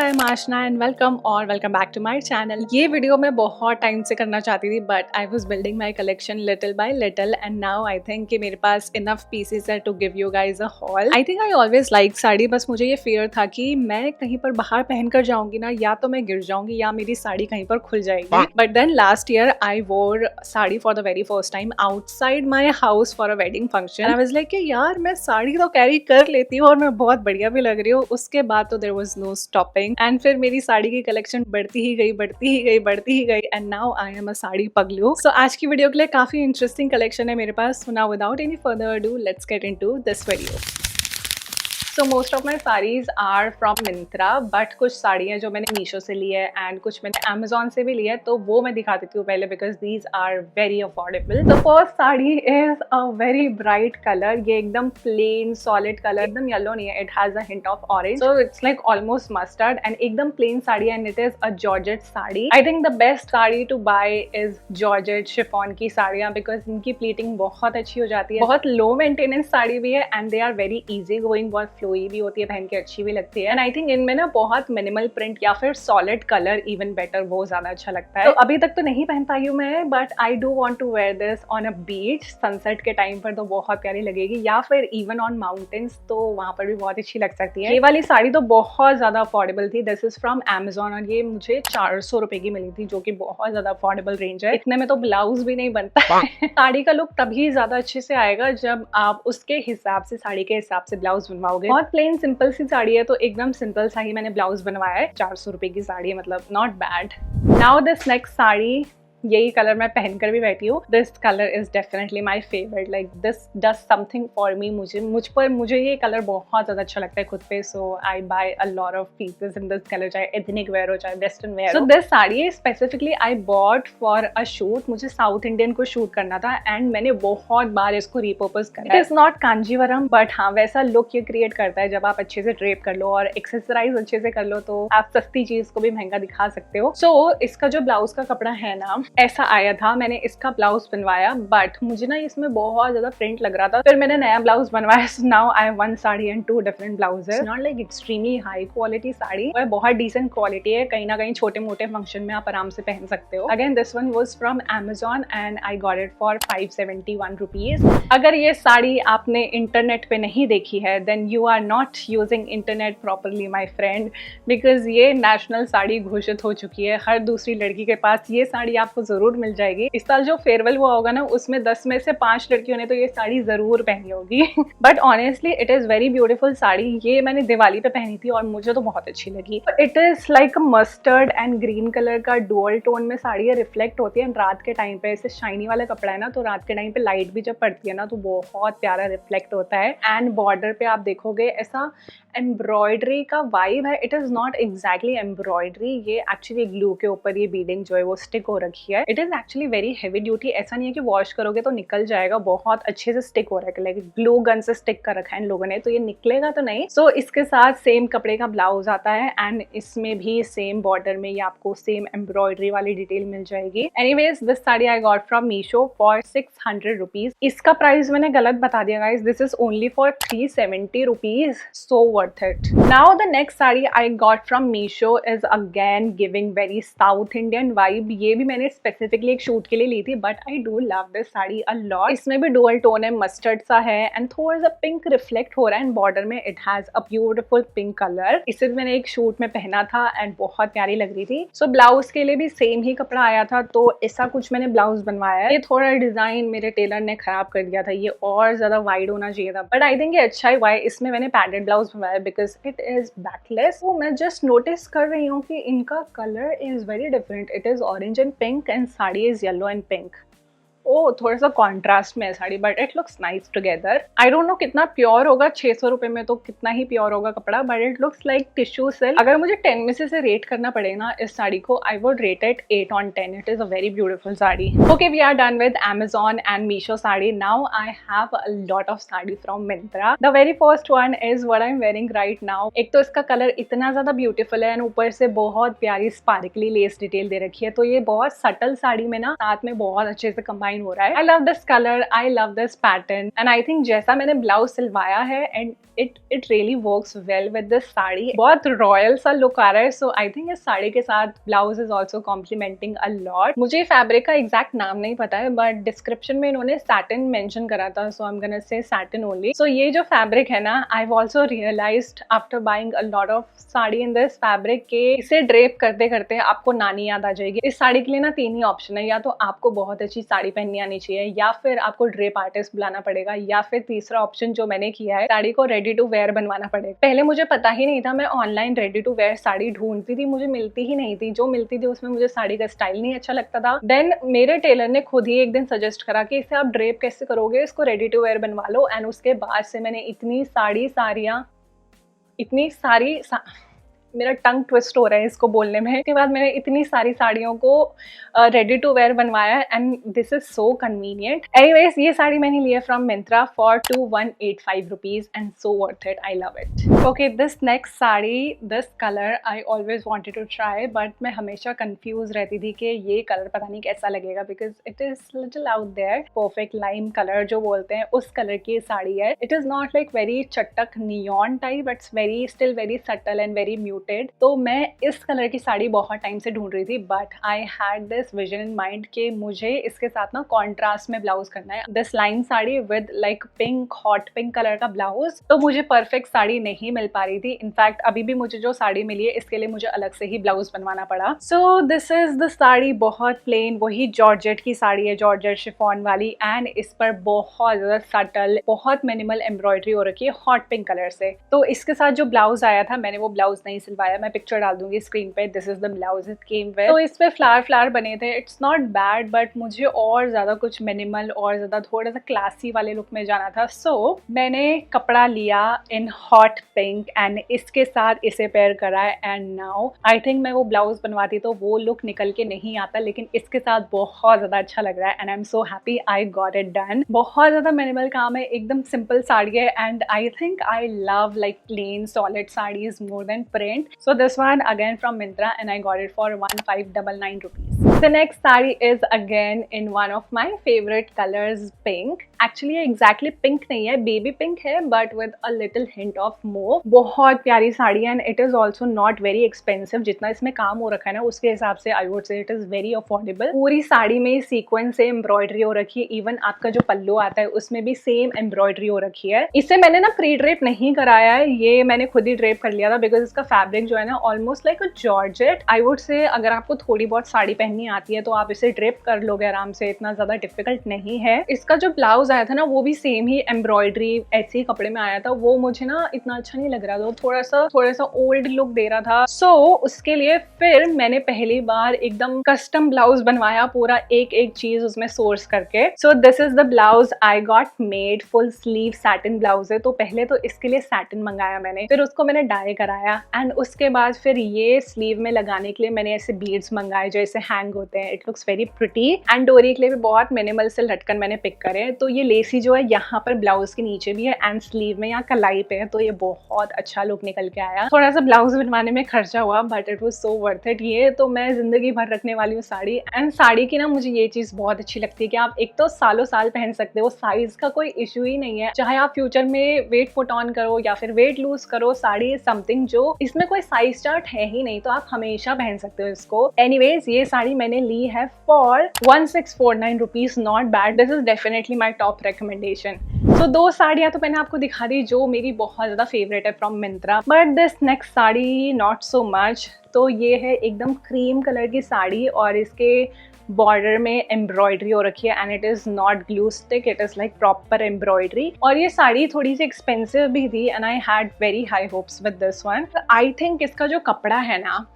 I am Ashna and welcome back to my channel. ये video मैं बहुत टाइम से करना चाहती थी but I was building my collection little by little and now I think कि मेरे पास इनफ पीसेस है to give you guys a haul. I think I always like sari, बस मुझे ये फियर था कि मैं कहीं पर बाहर पहन कर जाऊंगी ना, या तो मैं गिर जाऊंगी या मेरी साड़ी कहीं पर खुल जाएगी। But then last year I wore sari for the very first time outside my house for a wedding function. I was like यार मैं साड़ी तो कैरी कर लेती हूँ और मैं बहुत बढ़िया भी लग रही हूँ। उसके बाद तो there was no stopping and फिर मेरी साड़ी की कलेक्शन बढ़ती ही गई and now I am a sari पगलू। सो आज की वीडियो के लिए काफी इंटरेस्टिंग कलेक्शन है मेरे पास। So now without any further ado let's get into this video. So most of my saris are from Myntra, but कुछ साड़ियाँ जो मैंने मीशो से ली है एंड कुछ मैंने अमेजोन से भी ली है, तो वो मैं दिखा देती हूँ पहले because these are very affordable. The first sari is a very bright colour. ये एकदम प्लेन सॉलिड कलर, एकदम येलो नहीं है, it has a hint of orange, so it's like almost mustard and एकदम plain sari and it is a georgette sari. I think the best sari to buy is georgette chiffon की साड़ियाँ because इनकी pleating बहुत अच्छी हो जाती है, बहुत लो मेंटेनेंस साड़ी भी है and they are very easy going, बहुत भी होती है, पहन के अच्छी भी लगती है एंड आई थिंक इनमें ना बहुत मिनिमल प्रिंट या फिर सॉलिड कलर इवन बेटर, वो ज्यादा अच्छा लगता है। तो अभी तक तो नहीं पहन पाई हूँ मैं, but I do want to wear this on a beach sunset के टाइम पर, तो बहुत प्यारी लगेगी, या फिर इवन ऑन माउंटेन्स, तो वहां पर भी बहुत अच्छी लग सकती है। ये वाली साड़ी तो बहुत ज्यादा अफोर्डेबल थी। दिस इज फ्रॉम अमेजोन और ये मुझे 400 रुपए की मिली थी, जो कि बहुत ज्यादा अफोर्डेबल रेंज है। इतने में तो ब्लाउज भी नहीं बनता है। साड़ी का लुक तभी ज्यादा अच्छे से आएगा जब आप उसके हिसाब से, साड़ी के हिसाब से ब्लाउज बनवाओगे। बहुत प्लेन सिंपल सी साड़ी है तो एकदम सिंपल सा ही मैंने ब्लाउज बनवाया है। 400 रुपए की साड़ी है, मतलब not bad. Now this next sari, यही कलर मैं पहनकर भी बैठी हूँ। This colour is definitely my favourite, like this does something for me. मुझे ये कलर बहुत ज्यादा अच्छा लगता है खुद पे, so I buy a lot of pieces in this colour, चाहे एथनिक वेयर हो चाहे western wear. So this sari specifically I bought for a shoot. मुझे साउथ इंडियन को शूट करना था एंड मैंने बहुत बार इसको रिपर्पज करा। It is not Kanjeevaram but हाँ वैसा लुक ये क्रिएट करता है जब आप अच्छे से ड्रेप कर लो और एक्सेसराइज अच्छे से कर लो, तो आप सस्ती चीज को भी महंगा दिखा सकते हो। सो इसका जो ब्लाउज का कपड़ा है ना, ऐसा आया था। मैंने इसका ब्लाउज बनवाया बट मुझे ना इसमें बहुत ज्यादा प्रिंट लग रहा था, फिर मैंने नया ब्लाउज बनवाया। So now I have one sari and two different blouses. Not like extremely high quality sari, और बहुत डिसेंट क्वालिटी है, कहीं ना कहीं छोटे मोटे फंक्शन में आप आराम से पहन सकते हो। Again this one was from Amazon and I got it for 571 rupees. अगर ये साड़ी आपने इंटरनेट पे नहीं देखी है then you are not using internet properly my friend, because ये नेशनल साड़ी घोषित हो चुकी है। हर दूसरी लड़की के पास ये साड़ी आपको जरूर मिल जाएगी। इस साल जो फेयरवेल हुआ होगा ना, उसमें 10 में से 5 लड़कियों ने तो ये साड़ी जरूर पहनी होगी। But honestly it is very beautiful sari. ये मैंने दिवाली पे पहनी थी और मुझे तो बहुत अच्छी लगी। It is like mustard and green colour का डुअल टोन में साड़ी है, रिफ्लेक्ट होती है रात के टाइम पे। ऐसे शाइनी वाला कपड़ा है ना, तो रात के टाइम पे लाइट भी जब पड़ती है ना तो बहुत प्यारा रिफ्लेक्ट होता है। एंड बॉर्डर पे आप देखोगे ऐसा एम्ब्रॉयडरी का वाइब है। It is not exactly embroidery, ये एक्चुअली ग्लू के ऊपर ये बीडिंग जो है वो स्टिक हो रखी है। It is actually very heavy duty, ऐसा नहीं है कि वॉश करोगे तो निकल जाएगा, बहुत अच्छे से स्टिक हो रहा है, लाइक ग्लू गन से स्टिक कर रखा है इन लोगों ने, तो ये निकलेगा तो नहीं। सो इसके साथ सेम कपड़े का ब्लाउज आता है एंड इसमें भी सेम बॉर्डर में ये आपको सेम एम्ब्रॉयडरी वाली डिटेल मिल जाएगी। Anyways this sari I got from Meesho for 600 rupees. इसका प्राइस मैंने गलत बता दिया guys, this is only for 370 rupees, so worth it. Now the next sari I got from Meesho is again giving very south Indian vibe. ये भी मैंने specifically एक shoot के लिए ली थी but I do love this sari a lot. इसमें भी dual tone है, मस्टर्ड सा है एंड थोड़ा सा पिंक रिफ्लेक्ट हो रहा है एंड बॉर्डर में it has a beautiful pink colour. इसे भी मैंने एक शूट में पहना था एंड बहुत प्यारी लग रही थी। सो ब्लाउज के लिए भी सेम ही कपड़ा आया था, तो ऐसा कुछ मैंने ब्लाउज बनवाया है। ये थोड़ा डिजाइन मेरे टेलर ने खराब कर दिया था, ये और ज्यादा वाइड होना चाहिए था, बट आई थिंक ये अच्छा ही हुआ है। इसमें मैंने पैडेड ब्लाउज बनवाया बिकॉज इट इज बैकलेस। तो मैं जस्ट नोटिस कर रही हूँ कि इनका colour is very different. It is orange and pink and sari is yellow and pink. ओ थोड़ा सा कॉन्ट्रास्ट में है sari but it looks nice together. I don't know कितना प्योर होगा, 600 रुपए में तो कितना ही प्योर होगा कपड़ा, but it looks like tissue silk. अगर मुझे 10 में से रेट करना पड़े ना इस साड़ी को, I would rate it 8 on 10। It is a very beautiful sari. Okay we are done with Amazon and Meesho sari. Now I have a lot of sari from Myntra. The very first one is what I am wearing right now. एक तो इसका colour इतना ज्यादा beautiful है and ऊपर से बहुत प्यारी स्पार्कली लेस डिटेल दे रखी है, तो ये बहुत सटल साड़ी में ना साथ में बहुत अच्छे से कंबाइन डिक्लाइन हो रहा है। I love this colour, I love this pattern and I think जैसा मैंने ब्लाउज सिलवाया है and it really works well with this sari. बहुत रॉयल सा लुक आ रहा है, सो आई थिंक इस साड़ी के साथ blouse is also complementing a lot. मुझे फैब्रिक का एग्जैक्ट नाम नहीं पता है बट डिस्क्रिप्शन में इन्होंने सैटिन मेंशन करा था, so I am gonna say satin only. So ये जो फैब्रिक है ना, I have also realised after buying a lot of sari in this fabric के इसे ड्रेप करते करते आपको नानी याद आ जाएगी। इस साड़ी के लिए ना 3 ही ऑप्शन है, या तो आपको बहुत अच्छी साड़ी पहननी आनी चाहिए, या फिर आपको ड्रेप आर्टिस्ट बुलाना पड़ेगा, या फिर तीसरा ऑप्शन जो मैंने किया है, साड़ी को रेडी टू वेयर बनवाना पड़ेगा। पहले मुझे पता ही नहीं था, मैं online ready to wear sari ढूंढती थी, मुझे मिलती ही नहीं थी। जो मिलती थी उसमें मुझे साड़ी का स्टाइल नहीं अच्छा लगता था। देन मेरे टेलर ने खुद ही एक दिन सजेस्ट करा कि इसे आप ड्रेप कैसे करोगे, इसको रेडी टू वेयर बनवा लो। एंड उसके बाद से मैंने इतनी सारी मेरा टंग ट्विस्ट हो रहा है इसको बोलने में। उसके बाद मैंने इतनी सारी साड़ियों को रेडी टू वेयर बनवाया and this is so convenient. Anyways, ये साड़ी मैंने ली है from Myntra for 2185 rupees and so worth it, I love it. Okay, this next sari, this colour I always wanted to try but मैं हमेशा कंफ्यूज रहती थी कि ये कलर पता नहीं कैसा लगेगा because it is little out there. Perfect lime colour जो बोलते हैं उस कलर की साड़ी है। It is not like very चटक neon type, it's very still very subtle and very muted. तो मैं इस कलर की साड़ी बहुत टाइम से ढूंढ रही थी but I had this vision in mind कि मुझे इसके साथ ना कॉन्ट्रास्ट में ब्लाउज करना है। This line sari with like pink, hot pink colour का ब्लाउज, तो मुझे परफेक्ट साड़ी नहीं मिल पा रही थी। इनफैक्ट अभी भी मुझे जो साड़ी मिली है इसके लिए मुझे अलग से ही ब्लाउज बनवाना पड़ा। So this is the sari, बहुत प्लेन, वही जॉर्जेट की साड़ी है, जॉर्जेट शिफॉन वाली। एंड इस पर बहुत ज्यादा सटल, बहुत मिनिमल एम्ब्रॉयडरी हो रखी है हॉट पिंक कलर से। तो इसके साथ जो ब्लाउज आया था, मैंने वो ब्लाउज नहीं सिलवाया, मैं पिक्चर डाल दूंगी स्क्रीन पे। This is the blouse it came with. तो इस पे फ्लावर बने थे, इट्स नॉट बैड बट मुझे और ज्यादा कुछ मिनिमल और ज्यादा थोड़ा सा क्लासी वाले लुक में जाना था। सो मैंने कपड़ा लिया इन हॉट पिंक एंड इसके साथ इसे पेयर करा है एंड नाउ आई थिंक मैं वो ब्लाउज बनवाती तो वो लुक निकल के नहीं आता, लेकिन इसके साथ बहुत ज्यादा अच्छा लग रहा है and I am so happy I got it done. बहुत ज्यादा मिनिमल काम है, एकदम सिंपल साड़ी है and I think I love like plane solid saris more than print. So this one again from Myntra and I got it for 1599 rupees. The next saree is again in one of my favorite colors, pink. Actually exactly pink नहीं है, baby pink है but with a little hint of mauve. बहुत प्यारी साड़ी है and it is also not very expensive. जितना इसमें काम हो रखा है ना उसके हिसाब से I would say it is very affordable. पूरी साड़ी में सीक्वेंस से एम्ब्रॉयडरी हो रखी है, इवन आपका जो पल्लू आता है उसमें भी सेम एम्ब्रॉयडरी हो रखी है। इसे मैंने ना प्री ड्रेप नहीं कराया है, ये मैंने खुद ही ड्रेप कर लिया था बिकॉज इसका फैब्रिक जो है ना almost like a georgette. I would say अगर आपको थोड़ी बहुत साड़ी पहननी आती है तो आप इसे ड्रेप कर लोगे आराम से, इतना ज्यादा डिफिकल्ट नहीं है। इसका जो ब्लाउज आया था ना वो भी सेम ही एम्ब्रॉयडरी ऐसे ही कपड़े में आया था, वो मुझे ना इतना अच्छा नहीं लग रहा था, थोड़ा सा ओल्ड लुक दे रहा था। सो उसके लिए फिर मैंने पहली बार एकदम कस्टम ब्लाउज बनवाया, पूरा एक एक चीज उसमें सोर्स करके। So this is the blouse I got made, full sleeve satin blouse है। तो पहले तो इसके लिए सैटिन मंगाया मैंने, फिर उसको मैंने डाई कराया एंड उसके बाद फिर ये स्लीव में लगाने के लिए मैंने ऐसे बीड्स मंगाए जो ऐसे हैंग होते हैं। It looks very pretty and डोरी के लिए भी बहुत मिनिमल से लटकन मैंने पिक करे। तो ये लेसी जो है यहाँ पर ब्लाउज के नीचे भी है एंड स्लीव में यहाँ कलाई पे है, तो ये बहुत अच्छा लुक निकल के आया। थोड़ा सा ब्लाउज बनवाने में खर्चा हुआ but it was so worth it. ये तो मैं जिंदगी भर रखने वाली हूँ साड़ी। एंड साड़ी की ना मुझे ये चीज बहुत अच्छी लगती है कि आप एक तो सालों साल पहन सकते हो, साइज का कोई इशू ही नहीं है। चाहे आप फ्यूचर में वेट पुट ऑन करो या फिर वेट लूज करो, साड़ी इज समथिंग जो इसमें कोई साइज चार्ट है ही नहीं, तो आप हमेशा पहन सकते हो इसको। एनीवेज, ये साड़ी मैंने ली है for 1649 rupees, not bad. This is definitely my top recommendation. So 2 साड़ियां तो मैंने आपको दिखा दी जो मेरी बहुत ज्यादा फेवरेट है from Myntra, but this next sari not so much. तो ये है एकदम क्रीम कलर की साड़ी और इसके बॉर्डर में एम्ब्रॉयडरी हो रखी है and it is not glue stick, it is like proper embroidery. और ये साड़ी थोड़ी सी एक्सपेंसिव भी थी and I had very high hopes with this one. I think इसका जो कपड़ा है ना,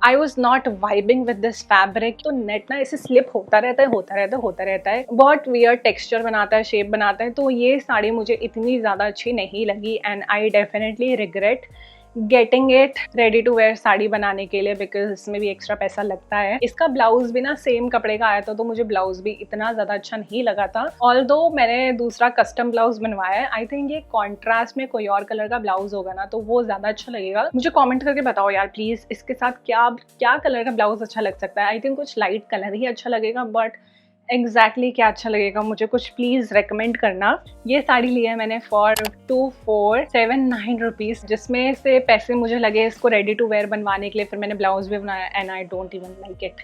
I was not vibing with this fabric। तो नेट ना ऐसे स्लिप होता रहता है, बहुत वियर्ड टेक्सचर बनाता है, शेप बनाता है। तो ये साड़ी मुझे इतनी ज़्यादा अच्छी नहीं लगी and I definitely regret getting it ready to wear sari बनाने के लिए बिकॉज इसमें भी एक्स्ट्रा पैसा लगता है। इसका ब्लाउज भी ना सेम कपड़े का आया था तो मुझे ब्लाउज भी इतना ज्यादा अच्छा नहीं लगा था। ऑल्दो मैंने दूसरा कस्टम ब्लाउज बनवाया है, आई थिंक ये कॉन्ट्रास्ट में कोई और कलर का ब्लाउज होगा ना तो वो ज्यादा अच्छा लगेगा। मुझे कॉमेंट करके बताओ यार प्लीज, इसके साथ क्या कलर का ब्लाउज अच्छा लग सकता है। आई थिंक कुछ लाइट कलर ही अच्छा लगेगा बट एग्जैक्टली क्या अच्छा लगेगा मुझे, कुछ प्लीज़ रेकमेंड करना। ये साड़ी ली है मैंने फॉर 2479 रुपीज़, जिसमें से पैसे मुझे लगे इसको रेडी टू वेयर बनवाने के लिए। फिर मैंने ब्लाउज भी बनाया and I don't even like it.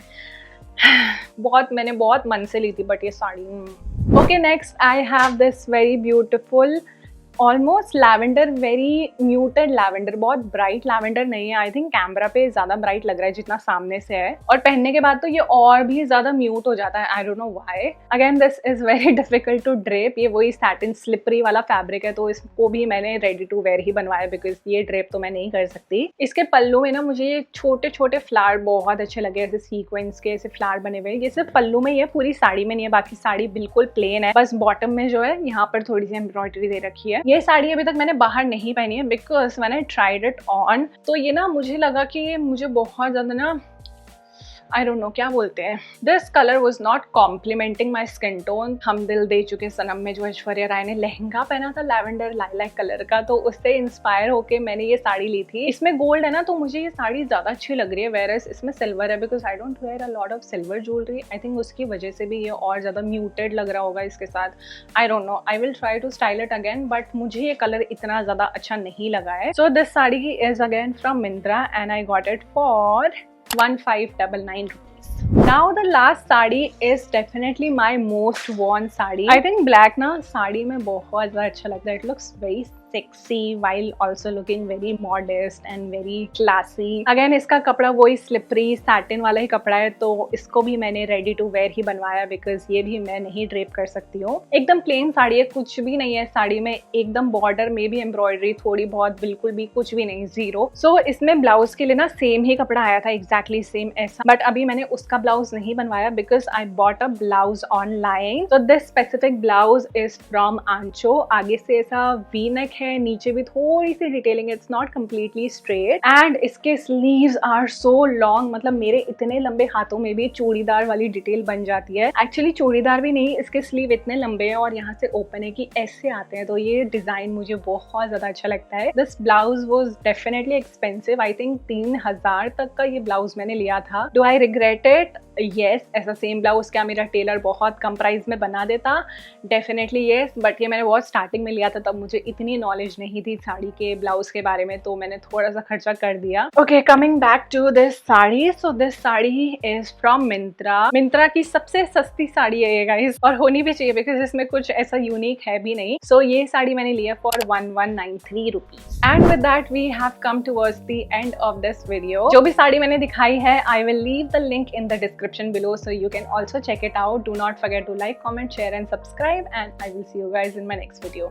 मैंने बहुत मन से ली थी बट ये sari. Okay, next I have this very beautiful almost lavender, very muted lavender, बहुत ब्राइट लैवेंडर नहीं है। आई थिंक कैमरा पे ज्यादा ब्राइट लग रहा है जितना सामने से है, और पहनने के बाद तो ये और भी ज्यादा म्यूट हो जाता है। I don't know why. Again this is very difficult to drape. ये वही सैटिन स्लिपरी वाला फैब्रिक है, तो इसको भी मैंने रेडी टू वेयर ही बनवाया बिकॉज ये ड्रेप तो मैं नहीं कर सकती। इसके पल्लू में ना मुझे ये छोटे छोटे फ्लावर बहुत अच्छे लगे, ऐसे सीक्वेंस के ऐसे फ्लावर बने हुए। ये सिर्फ पल्लू में, ये पूरी साड़ी में नहीं है, बाकी साड़ी बिल्कुल प्लेन है। बस बॉटम में जो है यहाँ पर थोड़ी सी एम्ब्रॉयडरी दे रखी है। ये साड़ी अभी तक मैंने बाहर नहीं पहनी है बिकॉज मैंने ट्राइड इट ऑन, तो ये ना मुझे लगा कि ये मुझे बहुत ज्यादा ना, आई डोंट नो क्या बोलते हैं, this colour was not complementing my skin tone. हम दिल दे चुके सनम में जो ऐश्वर्या राय ने लहंगा पहना था लैवेंडर लाइलैक कलर का, तो उससे इंस्पायर होके मैंने ये साड़ी ली थी। इसमें गोल्ड है ना, तो मुझे ये साड़ी ज्यादा अच्छी लग रही है, वेयरएज इसमें सिल्वर है because I don't wear a lot of silver jewellery. I think उसकी वजह से भी ये और ज्यादा म्यूटेड लग रहा होगा इसके साथ। I don't know, I will try to style it again, but मुझे ये कलर इतना ज्यादा अच्छा नहीं लगा है। So this sari is again from Myntra and I got it for 1599 rupees. Now the last sari is definitely my most worn sari. I think black ना साड़ी में बहुत ज़्यादा अच्छा लगता है. It looks very sexy while also looking very modest and very classy. Again इसका कपड़ा वही slippery satin वाला ही कपड़ा है, तो इसको भी मैंने ready to wear ही बनवाया because ये भी मैं नहीं drape कर सकती हूँ. एकदम plain साड़ी है, कुछ भी नहीं है साड़ी में, एकदम border में भी embroidery थोड़ी बहुत, बिल्कुल भी कुछ भी नहीं, zero. So इसमें ब्लाउज के लिए ना सेम ही कपड़ा आया था, exactly same ऐसा, बट अभी मैंने उसका ब्लाउज नहीं बनवाया because I bought a blouse online. So this specific blouse is from Ancho. आगे से ऐसा V-neck है, नीचे भी थोड़ी सी डिटेलिंग है, it's not completely straight and इसके स्लीव्स आर सो लॉन्ग, मतलब मेरे इतने लंबे हाथों में भी चूड़ीदार वाली डिटेल बन जाती है। एक्चुअली चूड़ीदार भी नहीं, इसके स्लीव इतने लंबे हैं और यहाँ से ओपन है कि ऐसे आते हैं, तो ये डिजाइन मुझे बहुत ज्यादा अच्छा लगता है। This blouse was definitely expensive, I think 3000 तक का ये ब्लाउज मैंने लिया था। Do I regret it? Yes. ऐसा सेम ब्लाउज क्या मेरा टेलर बहुत कम प्राइस में बना देता? डेफिनेटली येस, बट ये मैंने बहुत स्टार्टिंग में लिया था, तब मुझे इतनी नॉलेज नहीं थी साड़ी के ब्लाउज के बारे में, तो मैंने थोड़ा सा खर्चा कर दिया। Okay, coming back to this sari. So this sari is from Myntra. Myntra की सबसे सस्ती साड़ी है ये गाइस, और होनी भी चाहिए बिकॉज इसमें कुछ ऐसा यूनिक है भी नहीं। सो ये साड़ी मैंने लिया for 1193 rupees. And with that we have come towards the end of this video. जो भी साड़ी मैंने दिखाई है, I will leave the link in the description below so you can also check it out. Do not forget to like, comment, share and subscribe, and I will see you guys in my next video.